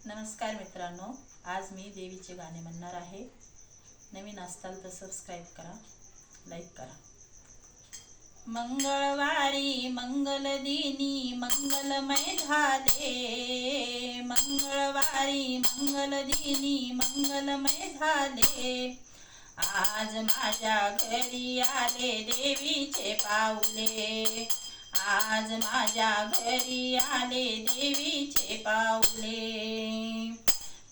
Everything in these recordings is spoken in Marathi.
नमस्कार मित्रांनो, आज मी देवीचे गाणे म्हणणार आहे। नवीन असताल तर सबस्क्राइब करा, लाईक करा। मंगळवारी मंगलदिनी मंगलमय झाले, मंगळवारी मंगलदिनी मंगलमय झाले। आज माझ्या घरी आले देवीचे पाऊले, आज माझ्या घरी आले देवीचे पाऊले।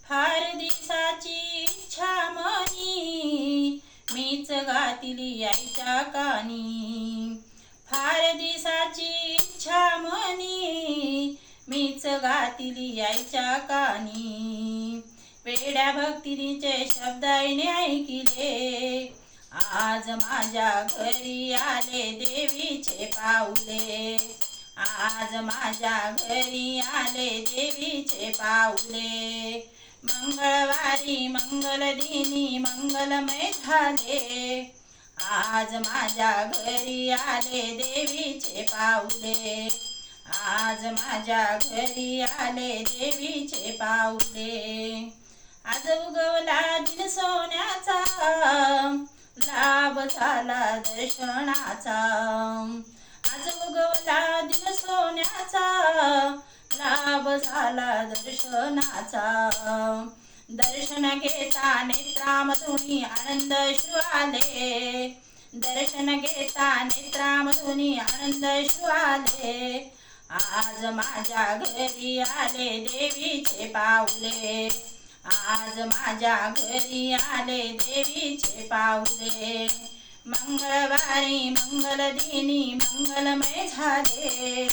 फार दिवसाची इच्छा मनी मीच गातिली आईच्या कानी, फार दिवसाची इच्छा मनी मीच गातिली आईच्या कानी। वेड्या भक्तीचे शब्द आईने ऐकिले, आज माझ्या घरी आले देवीचे पाऊले, आज माझ्या घरी आले देवीचे पाऊले। मंगळवारी मंगलदिनी मंगलमय झाले, आज माझ्या घरी आले देवीचे पाऊले, आज माझ्या घरी आले देवीचे पाऊले। आज उगवला दिन सोन्याचा, लाभ झाला दर्शनाचा। आज उगवला दिन सोन्याचा, लाभ झाला दर्शनाचा। दर्शन घेता नेत्रामधुनी आनंद अश्रू आले, दर्शन घेता नेत्रामधुनी आनंद अश्रू आले। आज माझ्या घरी आले देवीचे पाऊले, आज माझ्या घरी आले देवीचे पाऊले। मंगळवारी मंगलदिनी मंगलमय झाले,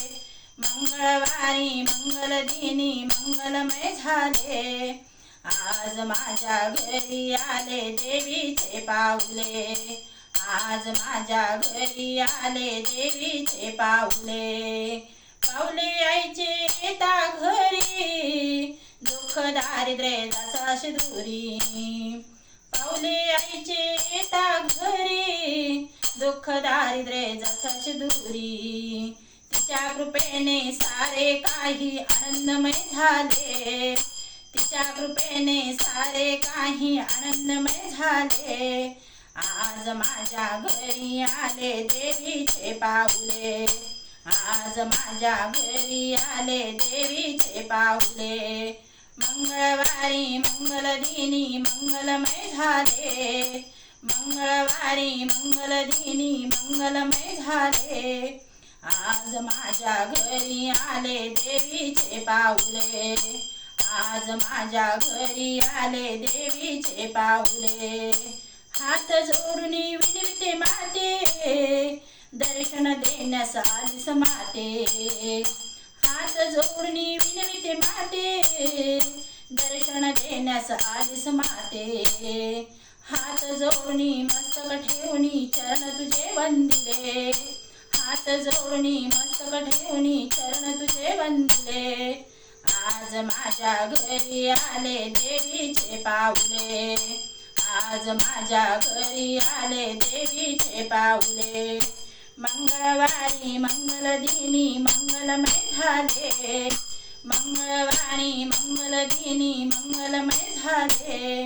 मंगळवारी मंगलदिनी मंगलमय झाले। आज माझ्या घरी आले देवीचे पाऊले, आज माझ्या घरी आले देवीचे पाऊले। पाऊले आईचे येता घरी, दुःख दारिद्र्य जासाशी दूरी। पाऊले आईचे येता घरी, दुःख दारिद्र्य जासाशी दूरी। तिच्या कृपेने सारे काही आनंदमय झाले, तिच्या कृपेने सारे काही आनंदमय झाले। आज माझ्या घरी आले देवीचे पाऊले, आज माझ्या घरी आले देवीचे पाऊले। मंगळवारी मंगलदिनी मंगलमय झाले, मंगळवारी मंगलदिनी मंगलमय झाले। आज माझ्या घरी आले देवीचे पाऊले, आज माझ्या घरी आले देवीचे पाऊले। हात जोडून विनवते माते, दर्शन देण्यास आलीस माते। हात जोडून विनवते माते, दर्शन देण्यास आलीस माते। हात जोडून मस्तक ठेवून चरण तुझे वंदिले, हात जोडून मस्तक ठेवून चरण तुझे वंदिले। आज माझ्या घरी आले देवीचे पाऊले, आज माझ्या घरी आले देवीचे पाऊले। मंगळवारी मंगलदिनी मंगलमय झाले, मंगळवारी मंगलदिनी मंगलमय झाले।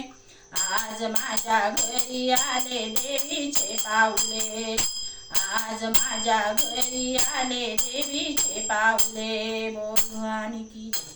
आज माझ्या घरी आले देवीचे पाऊले, आज माझ्या घरी आले देवीचे पाऊले। बोल भवानी की जय।